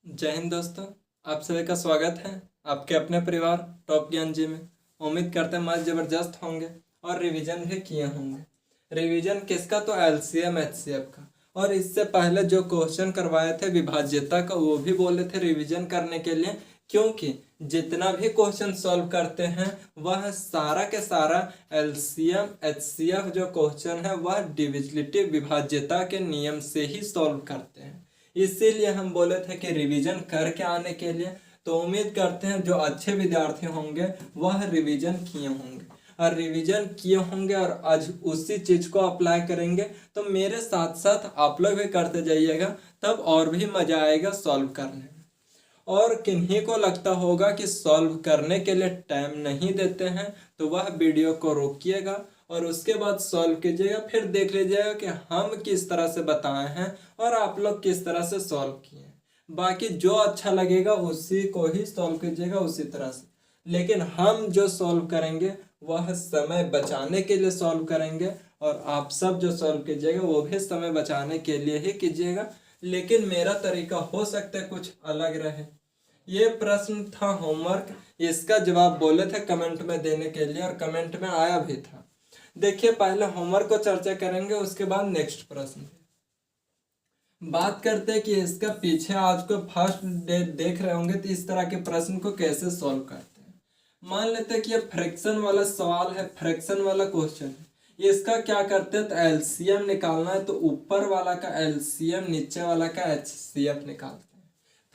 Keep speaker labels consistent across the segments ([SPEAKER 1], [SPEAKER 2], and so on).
[SPEAKER 1] जय हिंद दोस्तों। आप सभी का स्वागत है आपके अपने परिवार टॉप ज्ञान जी में। उम्मीद करते हैं मस्त जबरदस्त होंगे और रिवीजन भी किए होंगे। रिवीजन किसका? तो एलसीएम एचसीएफ का। और इससे पहले जो क्वेश्चन करवाए थे विभाज्यता का वो भी बोले थे रिवीजन करने के लिए, क्योंकि जितना भी क्वेश्चन सॉल्व करते हैं वह सारा के सारा एलसीएम एचसीएफ जो क्वेश्चन है वह डिविजिबिलिटी विभाज्यता के नियम से ही सॉल्व करते हैं। इसीलिए हम बोले थे कि रिवीजन करके आने के लिए। तो उम्मीद करते हैं जो अच्छे विद्यार्थी होंगे वह रिवीजन किए होंगे और रिवीजन किए होंगे और आज उसी चीज को अप्लाई करेंगे। तो मेरे साथ साथ आप लोग भी करते जाइएगा, तब और भी मजा आएगा सॉल्व करने में। और किन्हीं को लगता होगा कि सॉल्व करने के लिए टाइम नहीं देते हैं तो वह वीडियो को रोकिएगा और उसके बाद सॉल्व कीजिएगा, फिर देख लीजिएगा कि हम किस तरह से बताए हैं और आप लोग किस तरह से सॉल्व किए हैं। बाकी जो अच्छा लगेगा उसी को ही सॉल्व कीजिएगा उसी तरह से। लेकिन हम जो सॉल्व करेंगे वह समय बचाने के लिए सॉल्व करेंगे और आप सब जो सॉल्व कीजिएगा वो भी समय बचाने के लिए ही कीजिएगा। लेकिन मेरा तरीका हो सकता है कुछ अलग रहे। ये प्रश्न था होमवर्क, इसका जवाब बोले थे कमेंट में देने के लिए और कमेंट में आया भी था। देखिए पहले होमवर्क को चर्चा करेंगे, उसके बाद नेक्स्ट प्रश्न बात करते हैं कि इसका पीछे आज को फर्स्ट डे देख रहे होंगे तो इस तरह के प्रश्न को कैसे सॉल्व करते हैं। मान लेते हैं कि ये फ्रैक्शन वाला सवाल है, फ्रैक्शन वाला क्वेश्चन है। इसका क्या करते हैं तो एलसीएम निकालना है, तो ऊपर वाला का एलसीएम नीचे वाला का एचसीएफ निकालते हैं।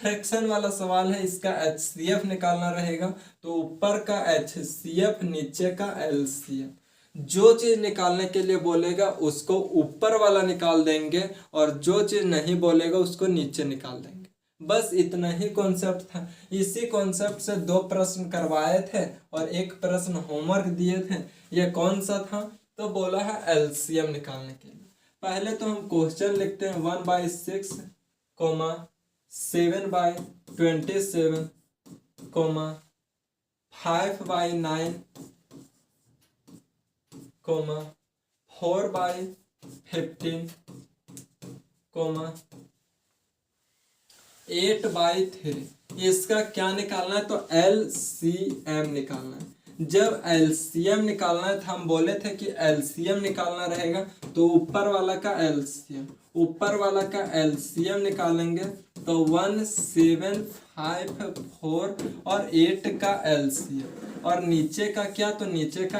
[SPEAKER 1] फ्रैक्शन वाला सवाल है, इसका एचसीएफ निकालना रहेगा, तो ऊपर का एचसीएफ नीचे का एलसीएफ। जो चीज निकालने के लिए बोलेगा उसको ऊपर वाला निकाल देंगे और जो चीज नहीं बोलेगा उसको नीचे निकाल देंगे। बस इतना ही कॉन्सेप्ट था। इसी कॉन्सेप्ट से दो प्रश्न करवाए थे और एक प्रश्न होमवर्क दिए थे। ये कौन सा था? तो बोला है एलसीएम निकालने के लिए। पहले तो हम क्वेश्चन लिखते हैं 1/6, 7/27, 5/9, 4/15, 8/3। इसका क्या निकालना है? तो एलसीएम निकालना है। जब एलसीएम निकालना है तो हम बोले थे कि एलसीएम निकालना रहेगा, तो ऊपर वाला का एलसीएम निकालेंगे तो 1, 7, 5, 4 और 8 का एलसीएम। और नीचे का क्या? तो नीचे का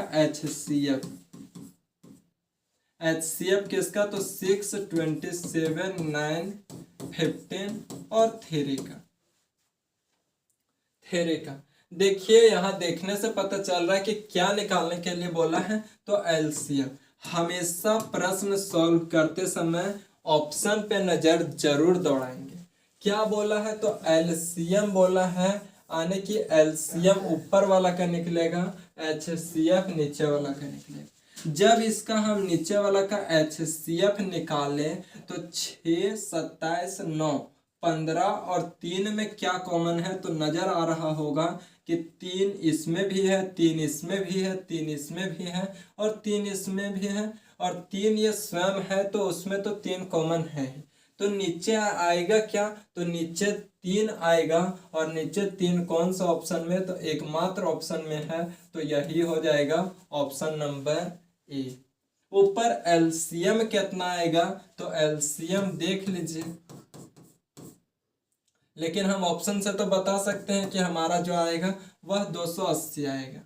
[SPEAKER 1] एचसीएफ किसका? तो 6, 27, 9, 15 और 3 का। देखिए यहाँ देखने से पता चल रहा है कि क्या निकालने के लिए बोला है, तो एलसीएम। हमेशा प्रश्न सॉल्व करते समय ऑप्शन पे नजर जरूर दौड़ाएंगे। क्या बोला है? तो एलसीएम बोला है, यानी कि एलसीएम ऊपर वाला का निकलेगा, एचसीएफ नीचे वाला का निकलेगा। जब इसका हम नीचे वाला का एचसीएफ निकाले तो 6, 27, 9, 15 और 3 में क्या कॉमन है? तो नजर आ रहा होगा कि 3 इसमें भी है, 3 इसमें भी है, 3 इसमें भी है और 3 इसमें भी है और 3 ये स्वयं है, तो उसमें तो 3 कॉमन है ही। तो नीचे आएगा क्या? तो नीचे 3 आएगा और नीचे 3 कौन सा ऑप्शन में? तो एकमात्र ऑप्शन में है, तो यही हो जाएगा ऑप्शन नंबर ए। ऊपर एलसीएम कितना आएगा? तो एलसीएम देख लीजिए, लेकिन हम ऑप्शन से तो बता सकते हैं कि हमारा जो आएगा वह 280 आएगा।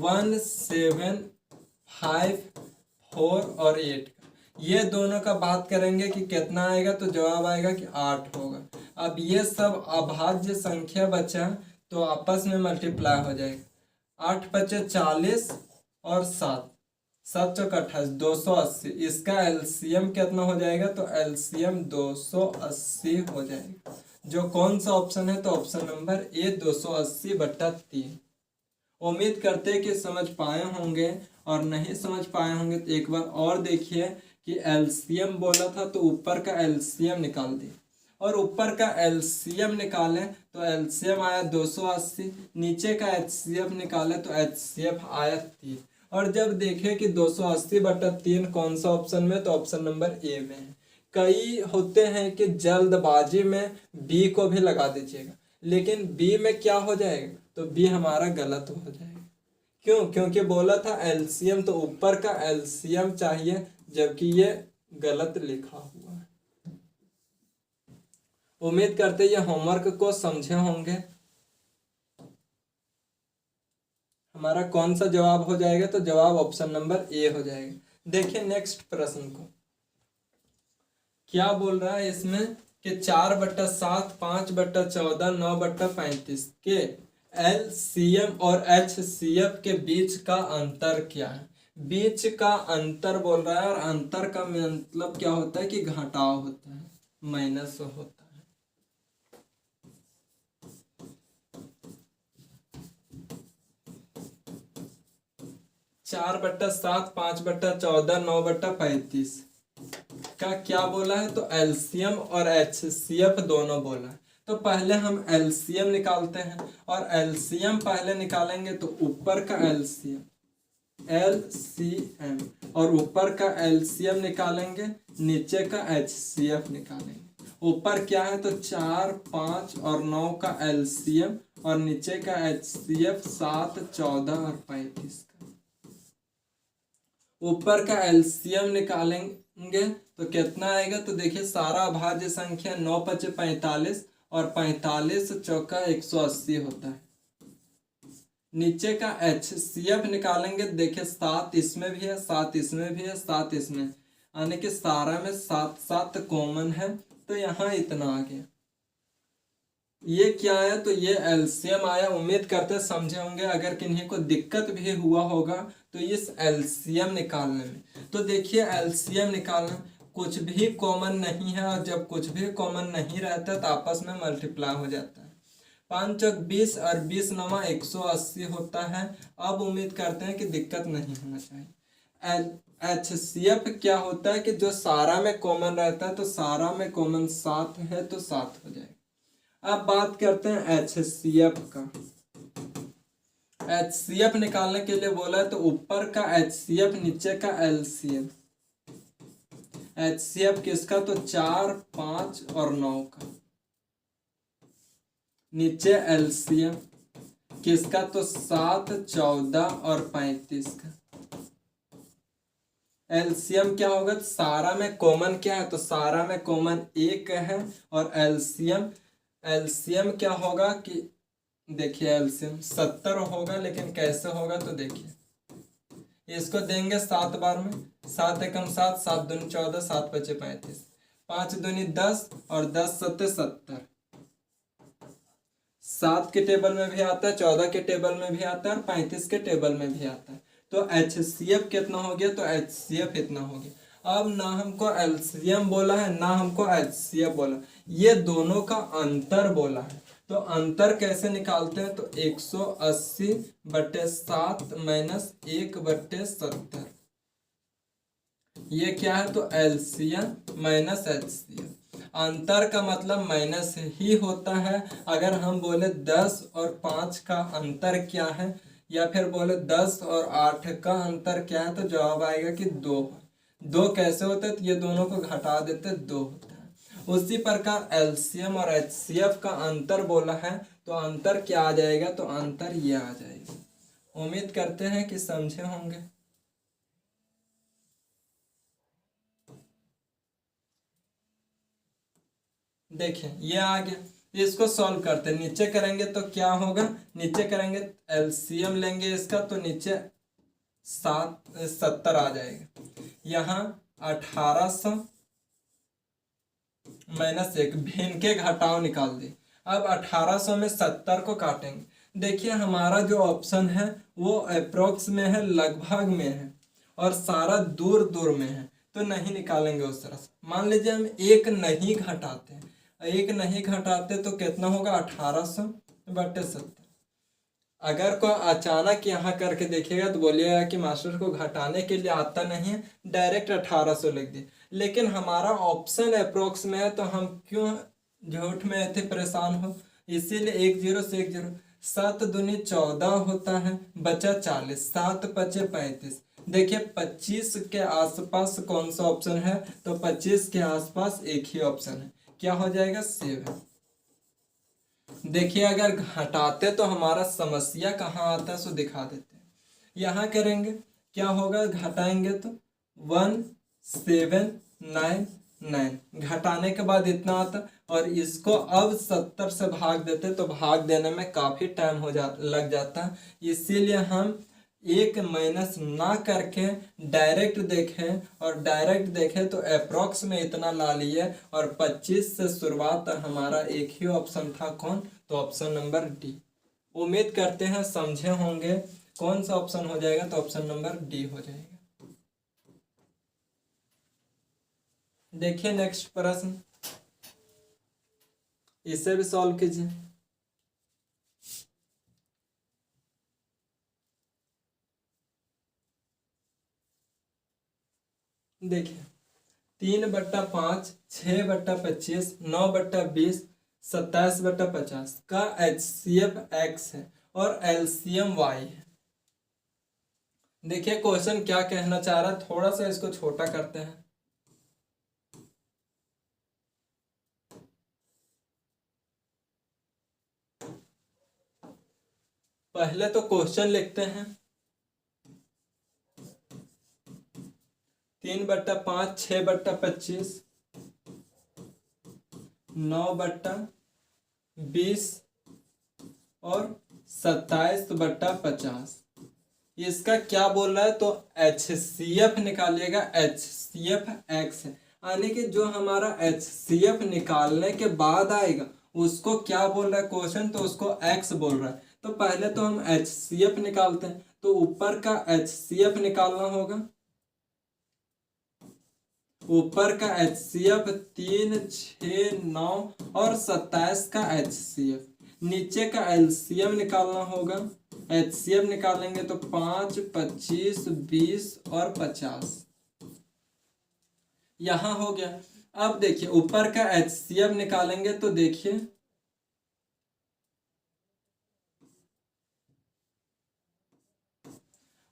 [SPEAKER 1] 1, 7, 5, 4 और 8 का, ये दोनों का बात करेंगे कि कितना आएगा, तो जवाब आएगा कि 8 होगा। अब ये सब अभाज्य संख्या बचा तो आपस में मल्टीप्लाई हो जाएगा। 8 बचे 40 और 7, 7 चौक 28, 280। इसका एलसीएम कितना हो जाएगा? तो एलसीएम 280 हो जाएगा। जो कौन सा ऑप्शन है? तो ऑप्शन नंबर ए, 280/3। उम्मीद करते हैं कि समझ पाए होंगे, और नहीं समझ पाए होंगे तो एक बार और देखिए कि एलसीएम बोला था तो ऊपर का एलसीएम निकाल दिए और ऊपर का एलसीएम निकाले तो एलसीएम आया 280, नीचे का एचसीएफ निकाले तो एचसीएफ आया 3। और जब देखे कि 280/3 कौन सा ऑप्शन में? तो ऑप्शन नंबर ए में है। कई होते हैं कि जल्दबाजी में बी को भी लगा दीजिएगा, लेकिन बी में क्या हो जाएगा, तो बी हमारा गलत हो जाएगा। क्यों? क्योंकि बोला था एलसीएम, तो ऊपर का एलसीएम चाहिए, जबकि ये गलत लिखा हुआ है। उम्मीद करते ये होमवर्क को समझे होंगे। हमारा कौन सा जवाब हो जाएगा, तो जवाब ऑप्शन नंबर ए हो जाएगा। देखिए नेक्स्ट प्रश्न को क्या बोल रहा है इसमें कि 4/7, 5/14, 9/35 के एलसीएम और एचसीएफ के बीच का अंतर क्या है। बीच का अंतर बोल रहा है, और अंतर का मतलब क्या होता है कि घटाव होता है, माइनस होता है। चार बट्टा सात, 5/14, 9/35 का क्या बोला है, तो एलसीएम और एचसीएफ दोनों बोला है। तो पहले हम एलसीएम निकालते हैं, और एलसीएम पहले निकालेंगे तो ऊपर का एलसीएम एलसीएम और ऊपर का एलसीएम निकालेंगे, नीचे का एचसीएफ निकालेंगे। ऊपर क्या है, तो 4, 5 और 9 का एलसीएम, और नीचे का एचसीएफ 7, 14 और 35 का। ऊपर का एलसीएम निकालेंगे तो कितना आएगा, तो देखिए सारा अभाज्य संख्या 9 × 5 = 45 और 45 चौका 180 होता है। नीचे का एचसीएफ निकालेंगे, देखिए 7 इसमें भी है, 7 इसमें भी है, 7 इसमें, यानी कि सारा में 7 7 कॉमन है, तो यहाँ इतना आ गया। ये क्या है, तो ये एलसीएम आया। उम्मीद करते समझे होंगे। अगर किन्हीं को दिक्कत भी हुआ होगा तो इस एलसीएम निकालने में, तो देखिए एलसीएम निकालना कुछ भी कॉमन नहीं है, और जब कुछ भी कॉमन नहीं रहता तो आपस में मल्टीप्लाई हो जाता है। 5 चौक 20 और 20 9 180 होता है। अब उम्मीद करते हैं कि दिक्कत नहीं होना चाहिए। एचसीएफ क्या होता है कि जो सारा में कॉमन रहता है, तो सारा में कॉमन 7 है तो 7 हो जाएगा। अब बात करते हैं एचसीएफ का। एचसीएफ निकालने के लिए बोला है, तो ऊपर का एचसीएफ, नीचे का एलसीएम। एचसीएफ किसका, तो 4, 5 और 9 का। नीचे एलसीएम किसका, तो 7, 14 और 35 का। एलसीएम क्या होगा, तो सारा में कॉमन क्या है, तो सारा में कॉमन 1 है, और एलसीएम क्या होगा कि देखिए एलसीएम 70 होगा, लेकिन कैसे होगा, तो देखिए इसको देंगे 7 बार में, 7 एकम 7, 7 दूनी 14, 7 पचे 35, 5 दूनी 10 और 10 सत्ते 70। 7 के टेबल में भी आता है, 14 के टेबल में भी आता है, और 35 के टेबल में भी आता है। तो एचसीएफ कितना हो गया, तो एचसीएफ इतना हो गया। अब ना हमको एलसीएम बोला है, ना हमको एचसीएफ बोला, ये दोनों का अंतर बोला है। तो अंतर कैसे निकालते हैं, तो 180/7 - 1/70। ये क्या है, तो एलसीएम माइनस एचसीएफ। अंतर का मतलब माइनस ही होता है। अगर हम बोले 10 और 5 का अंतर क्या है, या फिर बोले 10 और 8 का अंतर क्या है, तो जवाब आएगा कि 2। 2 कैसे होता है, तो ये दोनों को घटा देते 2 होता है। उसी प्रकार एलसीएम और एचसीएफ का अंतर बोला है, तो अंतर क्या आ जाएगा, तो अंतर ये आ जाएगा। उम्मीद करते हैं कि समझे होंगे। देखें ये आ गया, इसको सॉल्व करते हैं। नीचे करेंगे तो क्या होगा, नीचे करेंगे एलसीएम लेंगे इसका, तो नीचे 70 आ जाएगा। यहाँ 1800 - 1 भिन्न के घटाव निकाल दे। अब 1800 में 70 को काटेंगे। देखिए हमारा जो ऑप्शन है वो अप्रोक्स में है, लगभग में है, और सारा दूर दूर में है, तो नहीं निकालेंगे उस तरह से। मान लीजिए हम 1 नहीं घटाते हैं, 1 नहीं घटाते तो कितना होगा, 1800/70। अगर को अचानक यहाँ करके देखिएगा तो बोलिएगा कि मास्टर को घटाने के लिए आता नहीं है, डायरेक्ट 1800 लिख दिए। लेकिन हमारा ऑप्शन अप्रोक्स में है, तो हम क्यों झूठ में ऐसे परेशान हो, इसीलिए 1 0 से 1 0। 7 दूनी 14 होता है, बचा 40, 7 पचे 35, देखिए 25 के आसपास कौन सा ऑप्शन है, तो 25 के आसपास एक ही ऑप्शन है, क्या हो जाएगा 7। देखिए अगर घटाते तो हमारा समस्या कहाँ आता है, सो दिखा देते हैं। यहाँ करेंगे क्या होगा, घटाएंगे तो 1799, घटाने के बाद इतना आता, और इसको अब 70 से भाग देते तो भाग देने में काफी टाइम लग जाता, इसीलिए हम एक माइनस ना करके डायरेक्ट देखें, और डायरेक्ट देखें तो अप्रोक्स में इतना ला लिए, और 25 से शुरुआत हमारा एक ही ऑप्शन था, कौन, तो ऑप्शन नंबर डी। उम्मीद करते हैं समझे होंगे कौन सा ऑप्शन हो जाएगा, तो ऑप्शन नंबर डी हो जाएगा। देखिए नेक्स्ट प्रश्न, इसे भी सॉल्व कीजिए। देखिए 3/5, 6/25, 9/20, 27/50 का HCF x है और LCM y है। देखिए क्वेश्चन क्या कहना चाह रहा है, थोड़ा सा इसको छोटा करते हैं। पहले तो क्वेश्चन लिखते हैं, 3/5, 6/25, 9/20 और 27/50। इसका क्या बोल रहा है, तो HCF निकालिएगा, HCF x है, यानी कि जो हमारा HCF निकालने के बाद आएगा उसको क्या बोल रहा है क्वेश्चन, तो उसको x बोल रहा है। तो पहले तो हम HCF निकालते हैं, तो ऊपर का HCF निकालना होगा, ऊपर का HCF 3, 6, 9 और 27 का HCF, नीचे का LCM निकालना होगा। HCF निकालेंगे तो 5, 25, 20 और 50, यहां हो गया। अब देखिए ऊपर का HCF निकालेंगे तो देखिए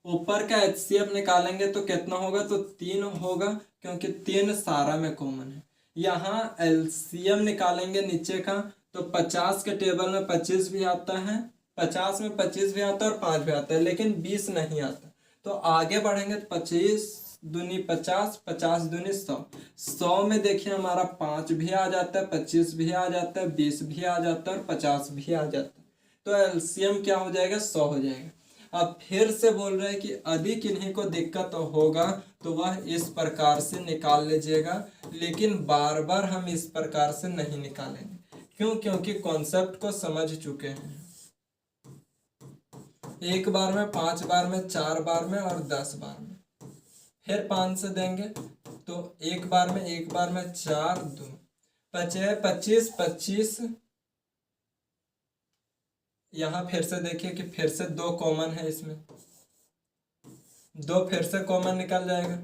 [SPEAKER 1] ऊपर का HCF निकालेंगे तो कितना होगा, तो 3 होगा, क्योंकि 3 सारा में कॉमन है। यहाँ LCM निकालेंगे नीचे का, तो 50 के टेबल में 25 भी आता है, 50 में 25 भी आता है और 5 भी आता है, लेकिन 20 नहीं आता। तो आगे बढ़ेंगे तो 25 दूनी 50, 50 दूनी 100, 100 में देखिए हमारा 5 भी आ जाता है, 25 भी आ जाता है, 20 भी आ जाता है और 50 भी आ जाता है। तो LCM क्या हो जाएगा, 100 हो जाएगा। अब फिर से बोल रहे हैं कि अधिक इन्हीं को दिक्कत होगा तो वह इस प्रकार से निकाल लीजिएगा, लेकिन बार बार हम इस प्रकार से नहीं निकालेंगे। क्यों, क्योंकि कॉन्सेप्ट को समझ चुके हैं। एक बार में, 5 बार में, 4 बार में और 10 बार में, फिर 5 से देंगे तो एक बार में 4, 2 बचे 25, 25। यहाँ फिर से देखिए कि फिर से 2 कॉमन है, इसमें 2 फिर से कॉमन निकल जाएगा,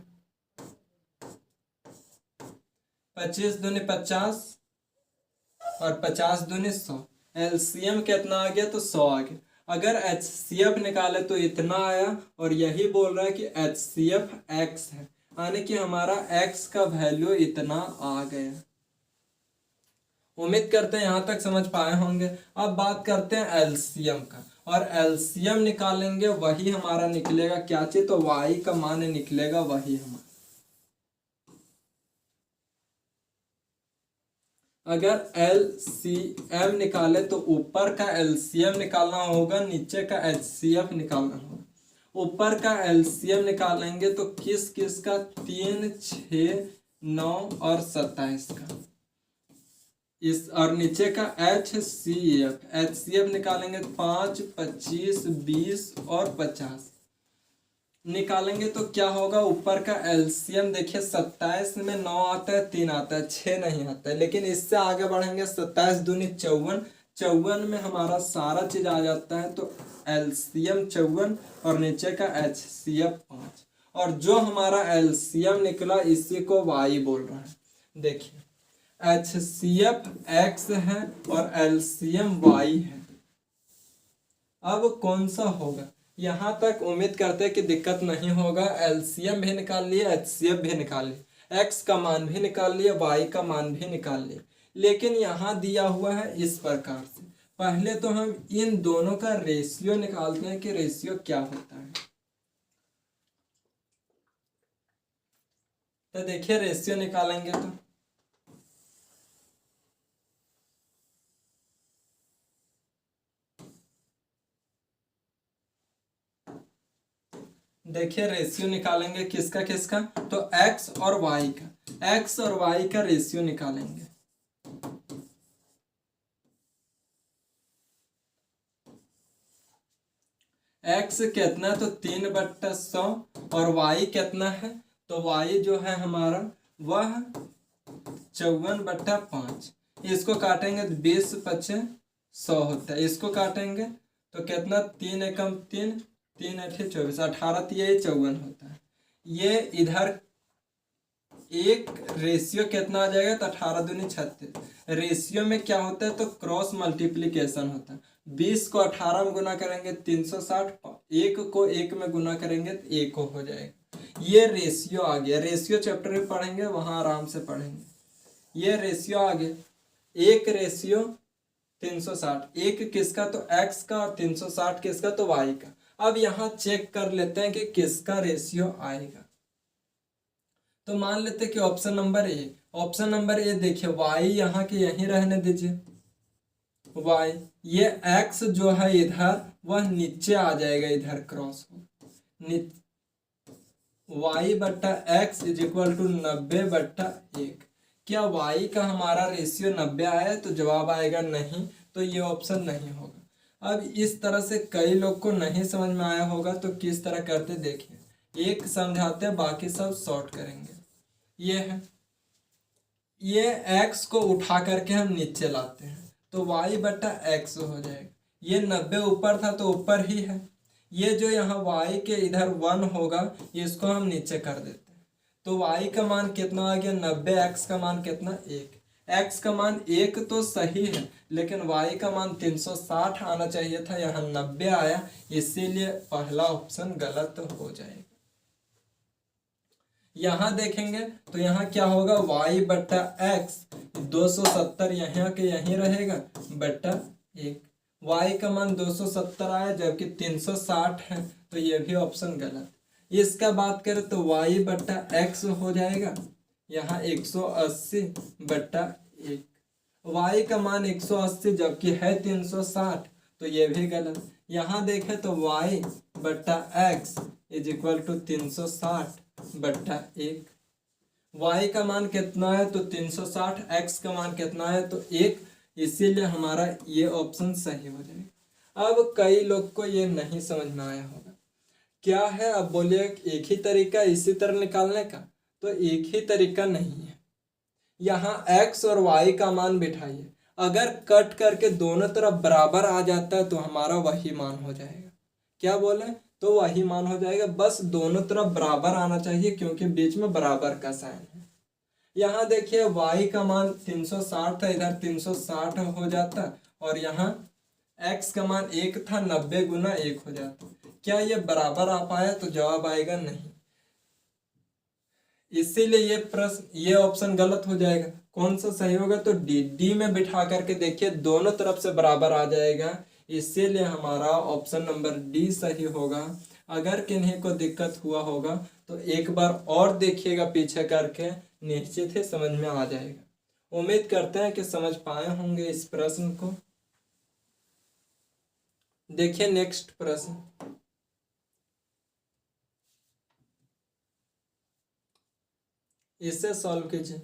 [SPEAKER 1] 25 दूनी 50 और 50 दूनी 100। LCM कितना आ गया, तो 100 आ गया। अगर HCF निकाले तो इतना आया, और यही बोल रहा है कि HCF x है, यानी कि हमारा x का वैल्यू इतना आ गया। उम्मीद करते हैं यहाँ तक समझ पाए होंगे। अब बात करते हैं LCM का, और LCM निकालेंगे वही हमारा निकलेगा क्या चीज, तो y का मान निकलेगा वही हमारा। अगर LCM निकाले तो ऊपर का LCM निकालना होगा, नीचे का HCF निकालना होगा। ऊपर का LCM निकालेंगे तो किस किस का, 3, 6, 9 और 27 का, इस, और नीचे का HCF निकालेंगे 5, 25, 20 और 50 निकालेंगे तो क्या होगा, ऊपर का LCM देखिए 27 में 9 आता है, 3 आता है, 6 नहीं आता है, लेकिन इससे आगे बढ़ेंगे 27 दूनी 54, 54 में हमारा सारा चीज आ जाता है, तो LCM 54 और नीचे का HCF 5, और जो हमारा LCM निकला इसी को y बोल रहा है। देखिए HCF x है और LCM y है। अब कौन सा होगा, यहाँ तक उम्मीद करते हैं कि दिक्कत नहीं होगा। एलसीएम भी निकाल लिए, एचसीएफ भी निकाल लिए, एक्स का मान भी निकाल लिए, वाई का मान भी निकाल लिए। लेकिन यहाँ दिया हुआ है इस प्रकार से। पहले तो हम इन दोनों का रेशियो निकालते हैं कि रेशियो क्या होता है। तो देखिए रेशियो निकालेंगे तो देखिए रेशियो निकालेंगे किसका किसका, तो एक्स और वाई का, एक्स और वाई का रेशियो निकालेंगे। एक्स कितना है तो 3/100 और वाई कितना है तो वाई जो है हमारा वह 54/5। इसको काटेंगे तो 20×5 100 होता है। इसको काटेंगे तो कितना, 3 एकम 3, 3 8 24, 18 यही 54 होता है। ये इधर एक रेशियो कितना आ जाएगा तो 18 दूनी 36। रेशियो में क्या होता है तो क्रॉस मल्टीप्लीकेशन होता है। 20 को 18 में गुना करेंगे 360, एक को एक में गुना करेंगे तो एक हो जाएगा। ये रेशियो आ गया। रेशियो चैप्टर में पढ़ेंगे, वहां आराम से पढ़ेंगे। ये रेशियो आ गया, एक रेशियो 360, एक किसका तो एक्स का और 360 किसका तो वाई का। अब यहाँ चेक कर लेते हैं कि किसका रेशियो आएगा। तो मान लेते हैं कि option number A, option number A देखिए वाई यहाँ के यहीं रहने दीजिए। वाई ये एक्स जो है इधर वह नीचे आ जाएगा, इधर क्रॉस हो, वाई बट्टा एक्स इज इक्वल टू 90/1। क्या वाई का हमारा रेशियो 90 आया तो जवाब आएगा नहीं, तो ये ऑप्शन नहीं होगा। अब इस तरह से कई लोग को नहीं समझ में आया होगा, तो किस तरह करते देखिए, एक समझाते हैं बाकी सब शॉर्ट करेंगे। ये है, ये x को उठा करके हम नीचे लाते हैं तो y/x हो जाएगा। ये 90 ऊपर था तो ऊपर ही है। ये जो यहाँ y के इधर 1 होगा, इसको हम नीचे कर देते हैं तो y का मान कितना आ गया 90, x का मान कितना 1। x का मान 1 तो सही है, लेकिन y का मान 360 आना चाहिए था, यहाँ 90 आया, इसीलिए पहला ऑप्शन गलत हो जाएगा। यहाँ देखेंगे तो यहाँ क्या होगा, y/x 270 यहाँ के यहीं रहेगा बट्टा 1। y का मान 270 आया जबकि 360 है, तो ये भी ऑप्शन गलत। इसका बात करें तो y/x हो जाएगा यहाँ 180/1। y का मान 180 जबकि है 360, तो ये भी गलत। यहाँ देखें तो y/x is equal to 360/1। y का मान कितना है तो 360, x का मान कितना है तो 1, इसीलिए हमारा ये ऑप्शन सही हो जाएगा। अब कई लोग को ये नहीं समझ में आया होगा क्या है, अब बोलिए एक ही तरीका इसी तरह निकालने का, तो एक ही तरीका नहीं है। यहाँ x और y का मान बिठाइए, अगर कट करके दोनों तरफ बराबर आ जाता है तो हमारा वही मान हो जाएगा। क्या बोले तो वही मान हो जाएगा, बस दोनों तरफ बराबर आना चाहिए क्योंकि बीच में बराबर का साइन है। यहाँ देखिए y का मान 360 था, इधर 360 हो जाता, और यहाँ x का मान 1 था, 90 गुना 1 हो जाता। क्या ये बराबर आ पाया तो जवाब आएगा नहीं, इसीलिए ये प्रश्न, ये ऑप्शन गलत हो जाएगा। कौन सा सही होगा तो डी में बिठा करके देखिए दोनों तरफ से बराबर आ जाएगा, इसीलिए हमारा ऑप्शन नंबर डी सही होगा। अगर किन्हीं को दिक्कत हुआ होगा तो एक बार और देखिएगा पीछे करके, निश्चित ही समझ में आ जाएगा। उम्मीद करते हैं कि समझ पाए होंगे इस प्रश्न को। देखिए नेक्स्ट प्रश्न, इसे सॉल्व कीजिए।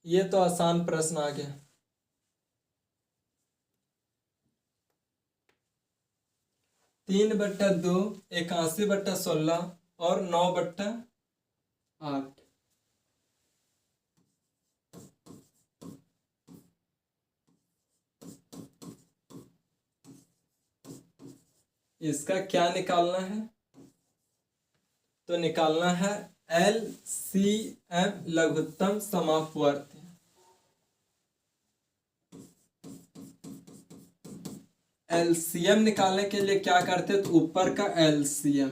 [SPEAKER 1] ये तो आसान प्रश्न आ गया। 3/2 81/16 और 9/8। इसका क्या निकालना है तो निकालना है LCM लघुत्तम समापवर्ती। एलसीएम निकालने के लिए क्या करते हैं, तो ऊपर का एलसीएम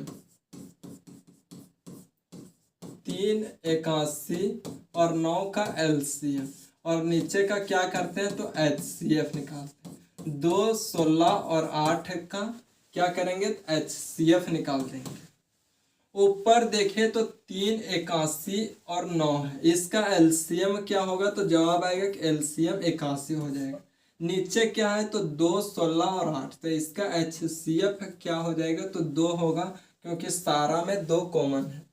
[SPEAKER 1] 381 और 9 का एलसीएम, और नीचे का क्या करते हैं, तो एचसीएफ निकालते हैं। 2, 16 और 8 का क्या करेंगे, तो एचसीएफ निकाल देंगे। ऊपर देखें तो 381 और 9 है, इसका एलसीएम क्या होगा, तो जवाब आएगा कि एलसीएम 81 हो जाएगा। नीचे क्या है, तो 2, 16 और 8, तो इसका एचसीएफ क्या हो जाएगा, तो 2 होगा, क्योंकि सारा में 2 कॉमन है।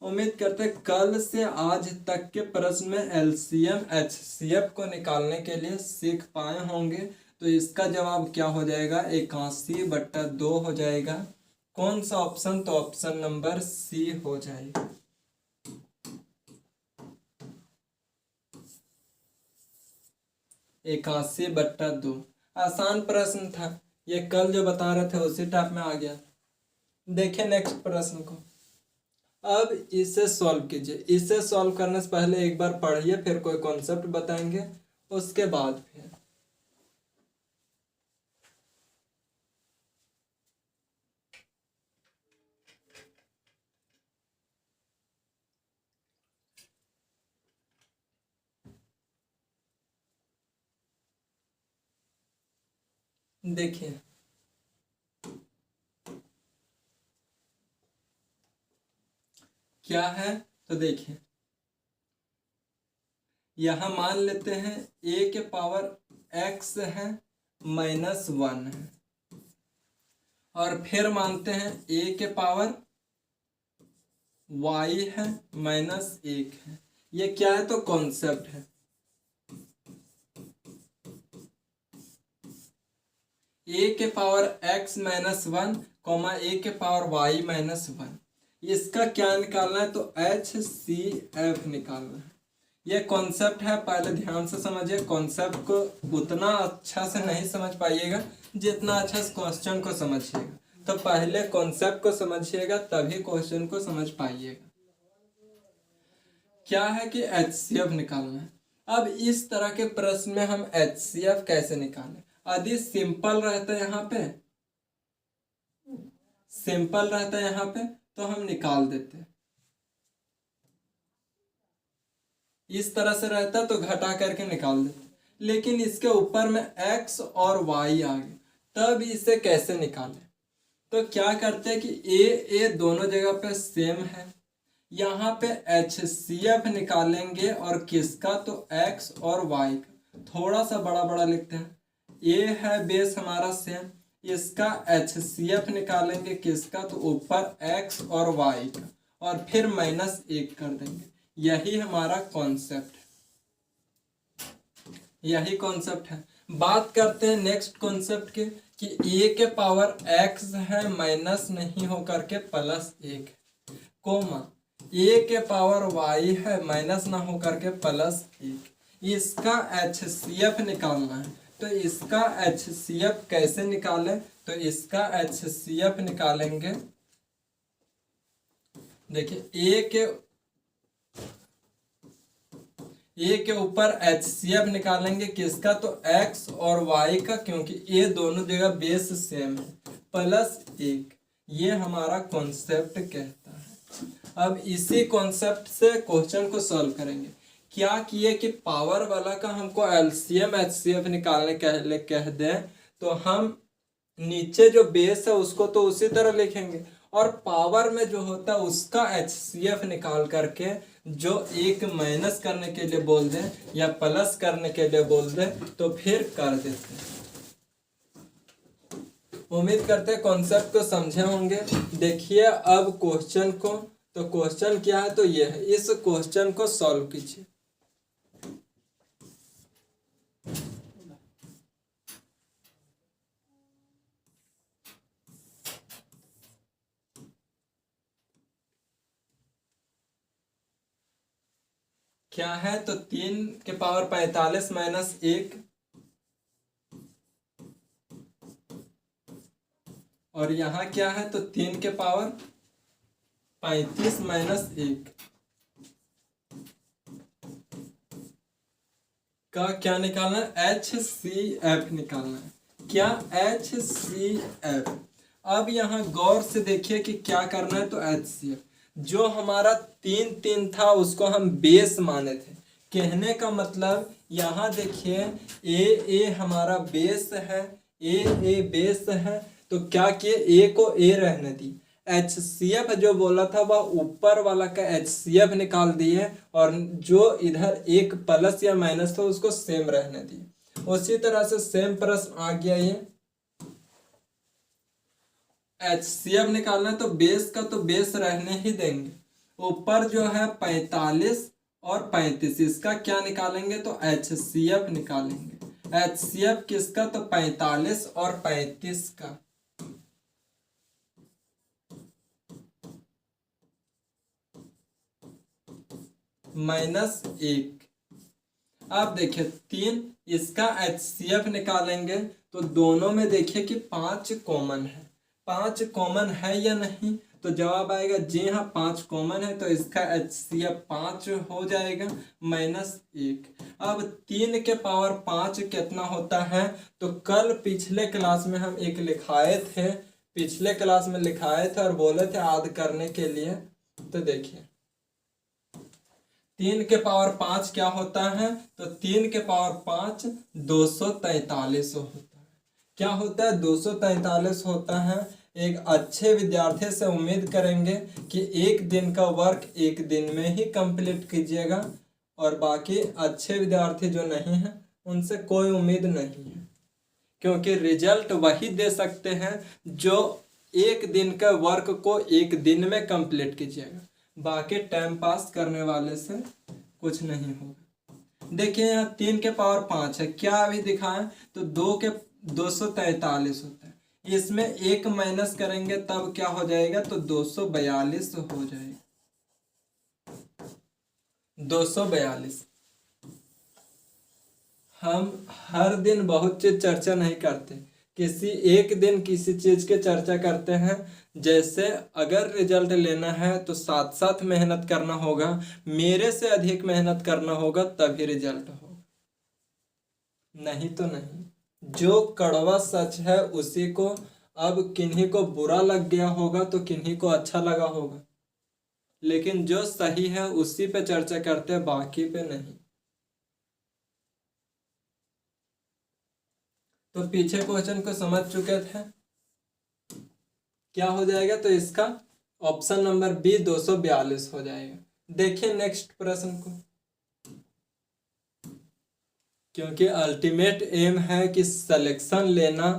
[SPEAKER 1] उम्मीद करते हैं कल से आज तक के प्रश्न में एलसीएम एचसीएफ को निकालने के लिए सीख पाए होंगे। तो इसका जवाब क्या हो जाएगा, 81/2 हो जाएगा। कौन सा ऑप्शन, तो ऑप्शन नंबर सी हो जाएगा। 81/2 आसान प्रश्न था, ये कल जो बता रहे थे उसी टाइप में आ गया। देखिए नेक्स्ट प्रश्न को, अब इसे सॉल्व कीजिए। इसे सॉल्व करने से पहले एक बार पढ़िए, फिर कोई कॉन्सेप्ट बताएंगे, उसके बाद फिर देखिए। क्या है, तो देखिए यहां मान लेते हैं a के पावर x है -1 है, और फिर मानते हैं a के पावर y है -1 है। ये क्या है, तो कॉन्सेप्ट है। a के पावर x -1 कॉमा a के पावर y -1, इसका क्या निकालना है, तो HCF निकालना है। ये कॉन्सेप्ट है, पहले ध्यान से समझिए। कॉन्सेप्ट को उतना अच्छा से नहीं समझ पाइएगा जितना अच्छा से क्वेश्चन को समझिएगा। तो पहले कॉन्सेप्ट को समझिएगा, तभी क्वेश्चन को समझ पाइएगा। क्या है कि HCF निकालना है। अब इस तरह के प्रश्न में हम HCF कैसे निकालें। यदि सिंपल रहता है यहाँ पे, सिंपल रहता है यहाँ पे, तो हम निकाल देते हैं। इस तरह से रहता तो घटा करके निकाल देते, लेकिन इसके ऊपर में x और y आ गए, तब इसे कैसे निकालें। तो क्या करते हैं कि a दोनों जगह पे सेम है, यहाँ पे HCF निकालेंगे, और किसका, तो x और y का। थोड़ा सा बड़ा बड़ा लिखते हैं। a है बेस हमारा सेम, इसका HCF निकालेंगे, किसका, तो ऊपर x और y का, और फिर -1 कर देंगे। यही हमारा कॉन्सेप्ट है, यही कॉन्सेप्ट है। बात करते हैं नेक्स्ट कॉन्सेप्ट के, कि a के पावर x है माइनस नहीं होकर के +1, कोमा a के पावर y है माइनस ना होकर के +1, इसका HCF निकालना है। तो इसका HCF कैसे निकालें, तो इसका HCF निकालेंगे। देखिए a के ऊपर HCF निकालेंगे, किसका, तो x और y का, क्योंकि ये दोनों जगह बेस सेम है, +1। ये हमारा कॉन्सेप्ट कहता है। अब इसी कॉन्सेप्ट से क्वेश्चन को सॉल्व करेंगे। क्या किए कि पावर वाला का हमको LCM HCF निकालने कह दें, तो हम नीचे जो बेस है उसको तो उसी तरह लिखेंगे, और पावर में जो होता है उसका HCF निकाल करके, जो एक माइनस करने के लिए बोल दें या प्लस करने के लिए बोल दें, तो फिर कर देते हैं। उम्मीद करते हैं कॉन्सेप्ट को समझे होंगे। देखिए अब क्वेश्चन को, तो क्वेश्चन क्या है, तो ये है। इस क्वेश्चन को सॉल्व कीजिए। क्या है, तो 3 के पावर 45 -1, और यहाँ क्या है, तो 3 के पावर 35 -1 का क्या निकालना है, HCF निकालना है। क्या HCF। अब यहाँ गौर से देखिए कि क्या करना है। तो HCF जो हमारा 3 था उसको हम बेस माने थे। कहने का मतलब यहाँ देखिए ए हमारा बेस है, ए बेस है, तो क्या किए ए को ए रहने दी। HCF जो बोला था वह ऊपर वाला का HCF निकाल दिए और जो इधर एक प्लस या माइनस था उसको सेम रहने दिए। उसी तरह से सेम प्रश्न आ गया ये HCF निकालना है तो बेस का तो बेस रहने ही देंगे। ऊपर जो है 45 और 35 इसका क्या निकालेंगे तो HCF निकालेंगे। HCF किसका तो 45 और 35 का। -1। आप देखिए 3 इसका HCF निकालेंगे तो दोनों में देखिए कि 5 कॉमन है। 5 कॉमन है या नहीं तो जवाब आएगा जी हाँ 5 कॉमन है, तो इसका HCF 5 हो जाएगा -1। अब 3 के पावर 5 कितना होता है तो कल पिछले क्लास में हम एक लिखाए थे, पिछले क्लास में लिखाए थे और बोले थे याद करने के लिए। तो देखिए 3 के पावर 5 क्या होता है तो 3 के पावर 5 243 होता है। क्या होता है 243 होता है। एक अच्छे विद्यार्थी से उम्मीद करेंगे कि एक दिन का वर्क एक दिन में ही कंप्लीट कीजिएगा और बाकी अच्छे विद्यार्थी जो नहीं हैं उनसे कोई उम्मीद नहीं है, क्योंकि रिजल्ट वही दे सकते हैं जो एक दिन का वर्क को एक दिन में कंप्लीट कीजिएगा। बाकी टाइम पास करने वाले से कुछ नहीं होगा। देखिए यहाँ 3 के पावर 5 है, क्या अभी दिखाएं तो 2 के 243 होता है। इसमें एक माइनस करेंगे तब क्या हो जाएगा तो 242 हो जाएगा। 242। हम हर दिन बहुत चीज चर्चा नहीं करते, किसी एक दिन किसी चीज की चर्चा करते हैं। जैसे अगर रिजल्ट लेना है तो साथ साथ मेहनत करना होगा, मेरे से अधिक मेहनत करना होगा तभी रिजल्ट होगा, नहीं तो नहीं। जो कड़वा सच है उसी को, अब किन्हीं को बुरा लग गया होगा तो किन्हीं को अच्छा लगा होगा, लेकिन जो सही है उसी पे चर्चा करते हैं, बाकी पे नहीं। तो पीछे क्वेश्चन को समझ चुके थे, क्या हो जाएगा तो इसका ऑप्शन नंबर बी 242 हो जाएगा। देखिए नेक्स्ट प्रश्न को, क्योंकि अल्टीमेट एम है कि सिलेक्शन लेना।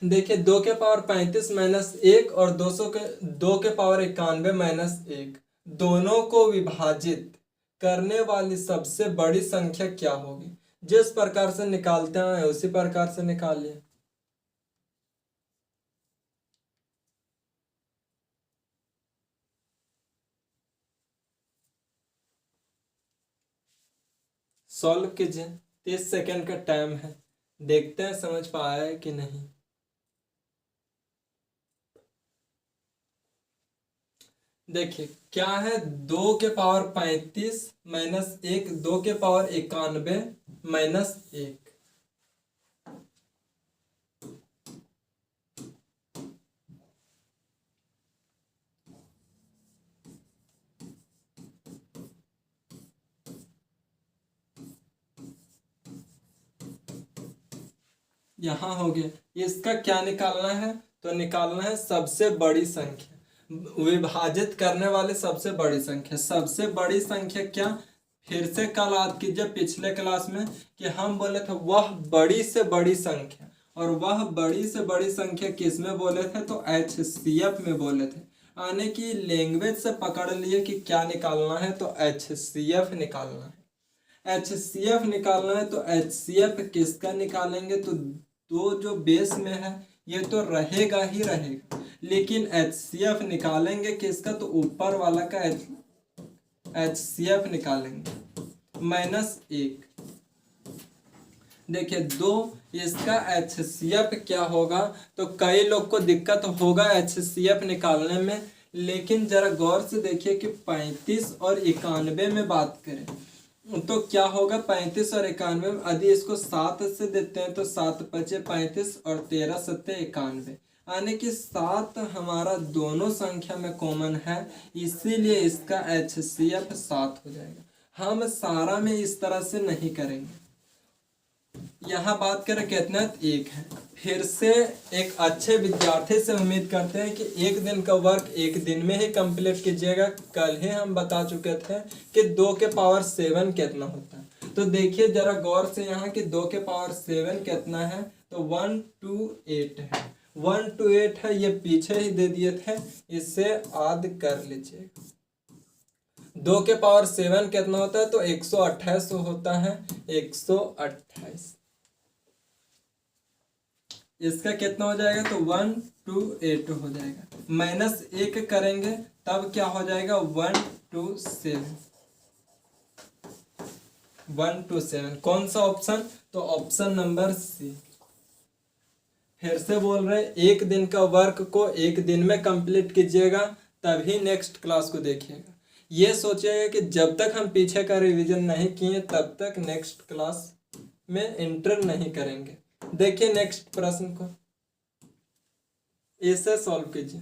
[SPEAKER 1] देखिए 2 के पावर 35 -1 और 2 के पावर 91 -1 दोनों को विभाजित करने वाली सबसे बड़ी संख्या क्या होगी। जिस प्रकार से निकालते हैं उसी प्रकार से निकालिए। सॉल्व कीजिए, 30 सेकेंड का टाइम है, देखते हैं समझ पाया है कि नहीं। देखिए क्या है 2 के पावर 35 -1, 2 के पावर 91 -1। यहाँ हो गया, इसका क्या निकालना है तो निकालना है सबसे बड़ी संख्या, विभाजित करने वाले सबसे बड़ी संख्या। सबसे बड़ी संख्या क्या, फिर से कल याद कीजिए पिछले क्लास में कि हम बोले थे वह बड़ी से बड़ी संख्या, और वह बड़ी से बड़ी संख्या किस में बोले थे तो HCF में बोले थे। आने की लैंग्वेज से पकड़ लिए कि क्या निकालना है तो HCF निकालना है। HCF निकालना है तो HCF किसका निकालेंगे तो दो जो बेस में है ये तो रहेगा ही रहेगा, लेकिन HCF निकालेंगे किसका तो ऊपर वाला का HCF निकालेंगे -1। देखिए 2 इसका HCF क्या होगा तो कई लोग को दिक्कत होगा HCF निकालने में, लेकिन जरा गौर से देखिए कि 35 और 91 में बात करें, तो क्या होगा 35 और 91, यदि इसको 7 से देते हैं तो 7 पचे 35 और 13 सत्ते 91, यानी कि 7 हमारा दोनों संख्या में कॉमन है, इसीलिए इसका HCF 7 हो जाएगा। हम सारा में इस तरह से नहीं करेंगे। यहाँ बात करें कितना 1 है। फिर से एक अच्छे विद्यार्थी से उम्मीद करते हैं कि एक दिन का वर्क एक दिन में ही कंप्लीट कीजिएगा। कल ही हम बता चुके थे कि 2 के पावर 7 कितना होता है। तो देखिए जरा गौर से यहाँ कि 2 के पावर 7 कितना है, तो 128 है। 128 है, ये पीछे ही दे दिए थे, इससे आद कर लीजिए। 2 के पावर 7 कितना होता है, तो 128 होता है। 128 इसका कितना हो जाएगा, तो 128 हो जाएगा। माइनस 1 करेंगे तब क्या हो जाएगा, 127। 127 कौन सा ऑप्शन, तो ऑप्शन नंबर सी। फिर से बोल रहे एक दिन का वर्क को एक दिन में कंप्लीट कीजिएगा, तभी नेक्स्ट क्लास को देखिएगा। ये सोचिएगा कि जब तक हम पीछे का रिवीजन नहीं किए तब तक नेक्स्ट क्लास में एंटर नहीं करेंगे। देखिए नेक्स्ट प्रश्न को, इसे सॉल्व कीजिए।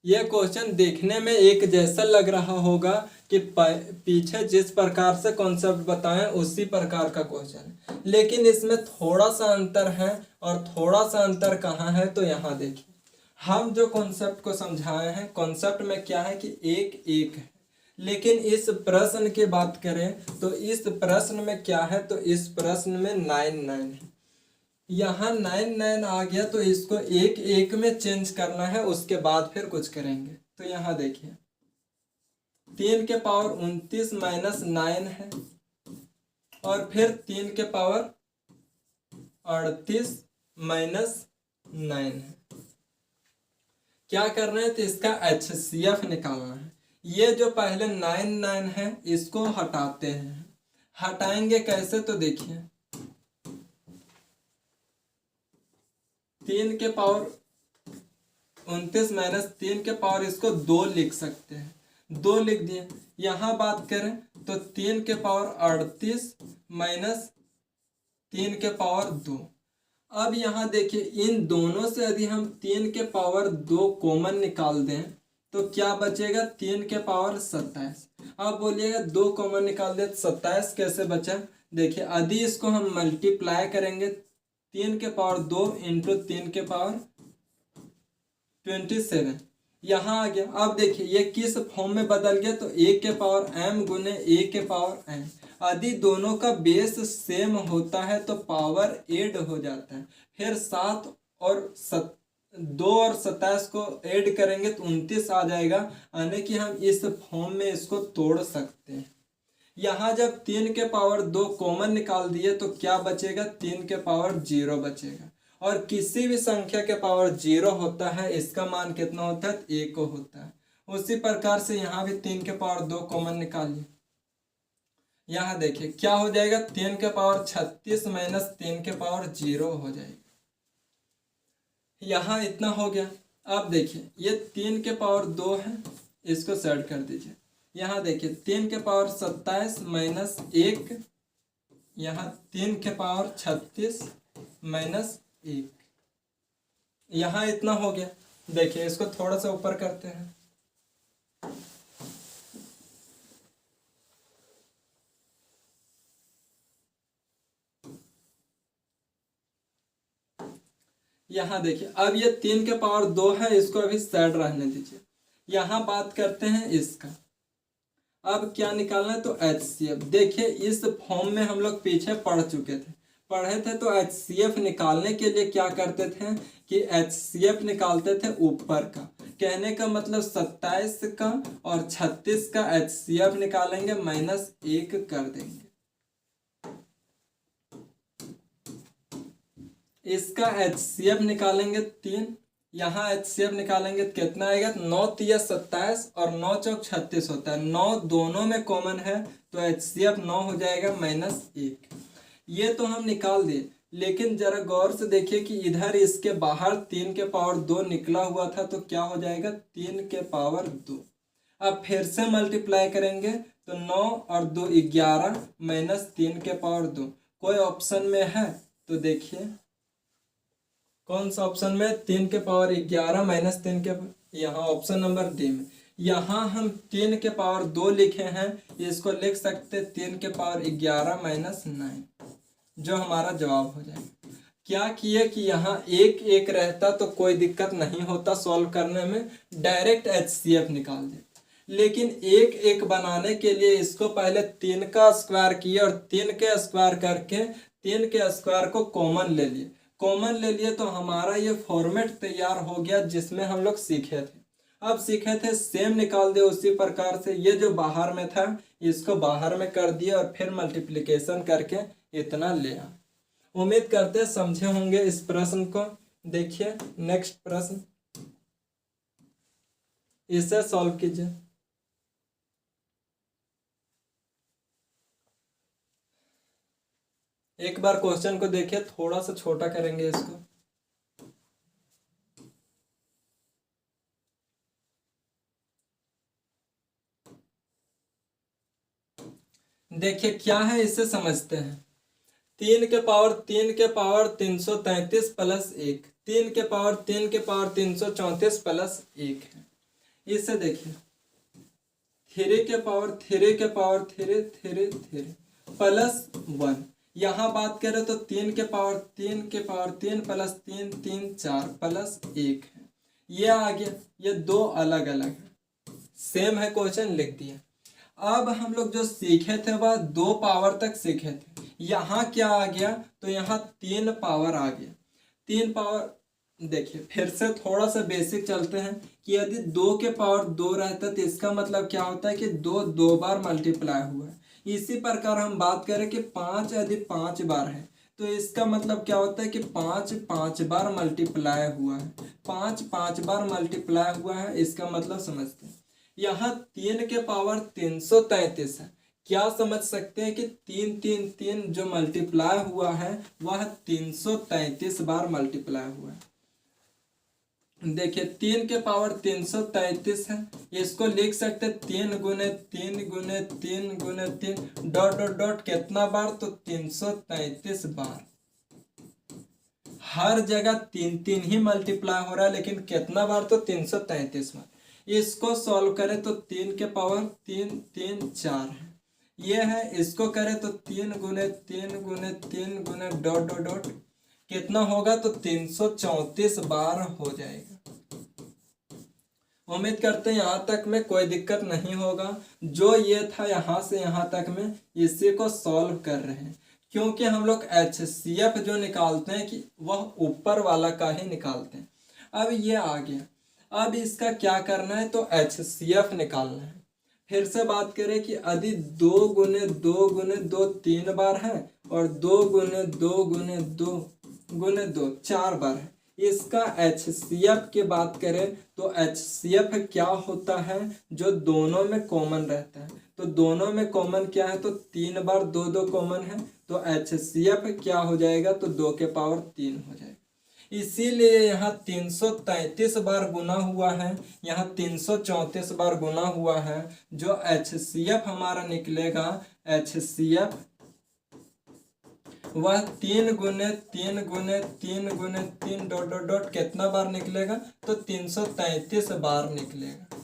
[SPEAKER 1] यह क्वेश्चन देखने में एक जैसा लग रहा होगा कि पीछे जिस प्रकार से कॉन्सेप्ट बताएं उसी प्रकार का क्वेश्चन है, लेकिन इसमें थोड़ा सा अंतर है। और थोड़ा सा अंतर कहाँ है, तो यहाँ देखिए, हम जो कॉन्सेप्ट को समझाए हैं, कॉन्सेप्ट में क्या है कि एक एक है, लेकिन इस प्रश्न की बात करें तो इस प्रश्न में क्या है, तो इस प्रश्न में 9 9 है। यहाँ 9 9 आ गया, तो इसको एक एक में चेंज करना है, उसके बाद फिर कुछ करेंगे। तो यहाँ देखिए 3 के पावर 29 माइनस 9 है, और फिर 3 के पावर 38 माइनस 9 है। क्या करना है, तो इसका HCF निकालना है। ये जो पहले 9 9 है इसको हटाते हैं। हटाएंगे कैसे, तो देखिए 3 के पावर 29 माइनस 3 के पावर, इसको 2 लिख सकते हैं, 2 लिख दिए। यहाँ बात करें तो 3 के पावर 38 माइनस 3 के पावर 2। अब यहाँ देखिए इन दोनों से यदि हम 3 के पावर 2 कॉमन निकाल दें तो क्या बचेगा, 3 के पावर 27। अब बोलिएगा 2 कॉमन निकाल दे, 27 कैसे बचा। देखिए यदि इसको हम मल्टीप्लाई करेंगे 3 के पावर 2 इंटू 3 के पावर 27, यहाँ आ गया। अब देखिए ये किस फॉर्म में बदल गया, तो a के पावर m गुने a के पावर m। यदि दोनों का बेस सेम होता है तो पावर ऐड हो जाता है। फिर 7 और 2 और 27 को ऐड करेंगे तो 29 आ जाएगा, यानी कि हम इस फॉर्म में इसको तोड़ सकते हैं। यहाँ जब 3 के पावर 2 कॉमन निकाल दिए तो क्या बचेगा, 3 के पावर 0 बचेगा। और किसी भी संख्या के पावर 0 होता है, इसका मान कितना होता है, 1 होता है। उसी प्रकार से यहाँ भी 3 के पावर 2 कॉमन निकालिए। यहाँ देखिए क्या हो जाएगा, 3 के पावर 36 माइनस 3 के पावर 0 हो जाएगा। यहाँ इतना हो गया। अब देखिए ये 3 के पावर 2 है, इसको सेट कर दीजिए। यहाँ देखिए 3 के पावर 27 माइनस 1, यहाँ 3 के पावर 36 माइनस 1, यहाँ इतना हो गया। देखिए इसको थोड़ा सा ऊपर करते हैं। यहाँ देखिए अब ये 3 के पावर 2 है, इसको अभी साइड रहने दीजिए। यहाँ बात करते हैं इसका। अब क्या निकालना है, तो HCF। देखिए इस फॉर्म में हम लोग पीछे पढ़ चुके थे, तो HCF निकालने के लिए क्या करते थे कि HCF निकालते थे ऊपर का। कहने का मतलब 27 का और 36 का HCF निकालेंगे, माइनस 1 कर देंगे। इसका HCF निकालेंगे 3, यहाँ HCF निकालेंगे तो कितना आएगा, 9 तिया 27 और 9 चौक 36 होता है। 9 दोनों में कॉमन है तो HCF 9 हो जाएगा माइनस 1। ये तो हम निकाल दिए, लेकिन जरा गौर से देखिए कि इधर इसके बाहर 3 के पावर 2 निकला हुआ था, तो क्या हो जाएगा, 3 के पावर 2। अब फिर से मल्टीप्लाई करेंगे तो 9 और 2 11 माइनस 3 के पावर 2। कोई ऑप्शन में है तो देखिए कौन सा ऑप्शन में 3 के पावर 11 माइनस 3 के, यहाँ ऑप्शन नंबर डी में। यहाँ हम 3 के पावर 2 लिखे हैं, इसको लिख सकते 3 के पावर 11 माइनस 9, जो हमारा जवाब हो जाएगा। क्या किए कि यहाँ एक एक रहता तो कोई दिक्कत नहीं होता सॉल्व करने में, डायरेक्ट HCF निकाल दे। लेकिन एक एक बनाने के लिए इसको पहले 3 का स्क्वायर किए और 3 के स्क्वायर करके 3 के स्क्वायर को कॉमन ले लिए। कॉमन ले लिए तो हमारा ये फॉर्मेट तैयार हो गया जिसमें हम लोग सीखे थे। अब सीखे थे सेम निकाल दे उसी प्रकार से, ये जो बाहर में था इसको बाहर में कर दिया और फिर मल्टीप्लिकेशन करके इतना ले आ। उम्मीद करते हैं समझे होंगे इस प्रश्न को। देखिए नेक्स्ट प्रश्न, इसे सॉल्व कीजिए। एक बार क्वेश्चन को देखिए, थोड़ा सा छोटा करेंगे इसको। देखिए क्या है, इसे समझते हैं। 3 के पावर 333 प्लस 1, 3 के पावर 334 प्लस 1 है। इसे देखिए 3 के पावर 3 प्लस 1। यहाँ बात करें तो 3 के पावर 3 प्लस 3 4 प्लस 1 है। ये आ गया, ये दो अलग अलग है, सेम है क्वेश्चन लिख दिया। अब हम लोग जो सीखे थे वह 2 पावर तक सीखे थे। यहाँ क्या आ गया, तो यहाँ 3 पावर आ गया। 3 पावर देखिए फिर से थोड़ा सा बेसिक चलते हैं कि यदि 2 के पावर 2 रहता है तो इसका मतलब क्या होता है कि 2 बार मल्टीप्लाई हुआ है। इसी प्रकार हम बात करें कि 5 यदि 5 बार है तो इसका मतलब क्या होता है कि 5 बार मल्टीप्लाई हुआ है। 5 बार मल्टीप्लाई हुआ है, इसका मतलब समझते हैं। यहाँ 3 के पावर 333 है। क्या समझ सकते हैं कि 3 जो मल्टीप्लाई हुआ है वह 333 बार मल्टीप्लाई हुआ है। देखिए 3 के पावर 333 है, इसको लिख सकते 3 गुने 3 गुने 3 गुने 3 डॉट डॉट डॉट कितना बार, तो 333 बार। हर जगह 3 ही मल्टीप्लाई हो रहा है, लेकिन कितना बार, तो 333 बार। इसको सॉल्व करें तो 3 के पावर 3 4 है, ये है। इसको करें तो 3 गुने 3 गुने 3 गुने डॉट डॉट डॉट कितना होगा, तो 334 बार हो जाएगा। उम्मीद करते हैं यहाँ तक में कोई दिक्कत नहीं होगा। जो ये था यहाँ से यहाँ तक में इसी को सॉल्व कर रहे हैं, क्योंकि हम लोग HCF जो निकालते हैं कि वह ऊपर वाला का ही निकालते हैं। अब ये आ गया, अब इसका क्या करना है, तो HCF निकालना है। फिर से बात करें कि यदि 2 गुने 2 गुने 2 3 बार है और 2 गुने 2 गुने 2 गुने 2 4 बार है, इसका HCF की बात करें तो HCF क्या होता है, जो दोनों में कॉमन रहता है। तो दोनों में कॉमन क्या है, तो 3 बार 2 2 कॉमन है, तो HCF क्या हो जाएगा, तो 2 के पावर 3 हो जाएगा। इसीलिए यहाँ 333 बार गुना हुआ है, यहाँ 334 बार गुना हुआ है। जो HCF हमारा निकलेगा, HCF वह 3 गुने 3 गुने 3 गुने 3 डॉट डॉट डॉट कितना बार निकलेगा, तो 333 बार निकलेगा।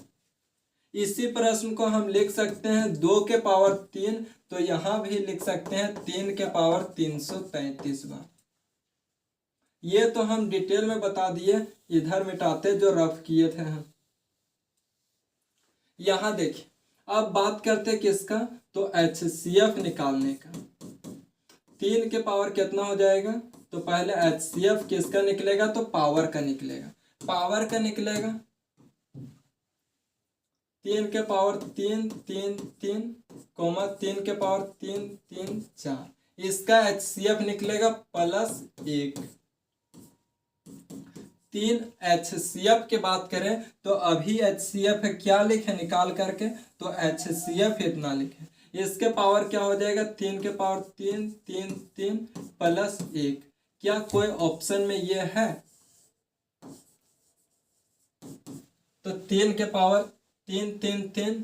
[SPEAKER 1] इसी प्रश्न को हम लिख सकते हैं 2 के पावर 3, तो यहाँ भी लिख सकते हैं 3 के पावर 333 बार। ये तो हम डिटेल में बता दिए, इधर मिटाते जो रफ किए थे हम। यहाँ देखिए अब बात करते किसका, तो HCF निकालने का। 3 के पावर कितना हो जाएगा, तो पहले HCF किसका निकलेगा, तो पावर का निकलेगा। पावर का निकलेगा 3 के पावर 3 कोमा 3 के पावर 3 4। इसका HCF निकलेगा प्लस 1। 3 HCF की बात करें तो अभी HCF क्या लिखे निकाल करके, तो HCF इतना लिखे। इसके पावर क्या हो जाएगा, 3 के पावर 3 प्लस 1। क्या कोई ऑप्शन में ये है, तो 3 के पावर 3 3 3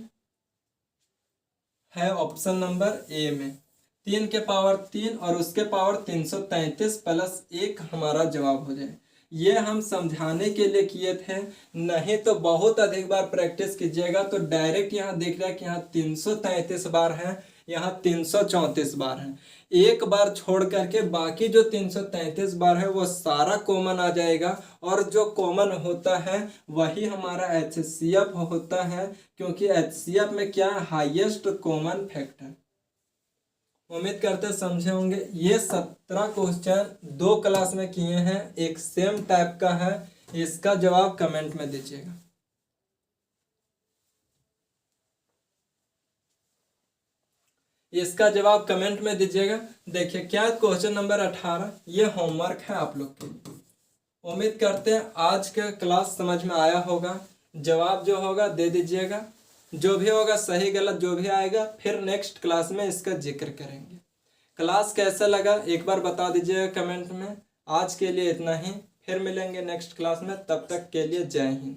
[SPEAKER 1] है ऑप्शन नंबर ए में। 3 के पावर 3 और उसके पावर 333 प्लस 1 हमारा जवाब हो जाए। ये हम समझाने के लिए किए थे, नहीं तो बहुत अधिक बार प्रैक्टिस कीजिएगा तो डायरेक्ट यहाँ दिख रहा है कि यहाँ 333 बार है, यहाँ 334 बार है। एक बार छोड़ करके बाकी जो 333 बार है वो सारा कॉमन आ जाएगा, और जो कॉमन होता है वही हमारा HCF होता है, क्योंकि HCF में क्या है, हाईएस्ट कॉमन फैक्टर। उम्मीद करते समझे होंगे। ये 17 क्वेश्चन 2 क्लास में किए हैं, एक सेम टाइप का है। इसका जवाब कमेंट में दीजिएगा। इसका जवाब कमेंट में दीजिएगा। देखिए क्या क्वेश्चन नंबर 18, ये होमवर्क है आप लोग के। उम्मीद करते हैं आज का क्लास समझ में आया होगा। जवाब जो होगा दे दीजिएगा, जो भी होगा सही गलत जो भी आएगा फिर नेक्स्ट क्लास में इसका जिक्र करेंगे। क्लास कैसा लगा एक बार बता दीजिएगा कमेंट में। आज के लिए इतना ही, फिर मिलेंगे नेक्स्ट क्लास में, तब तक के लिए जय हिंद।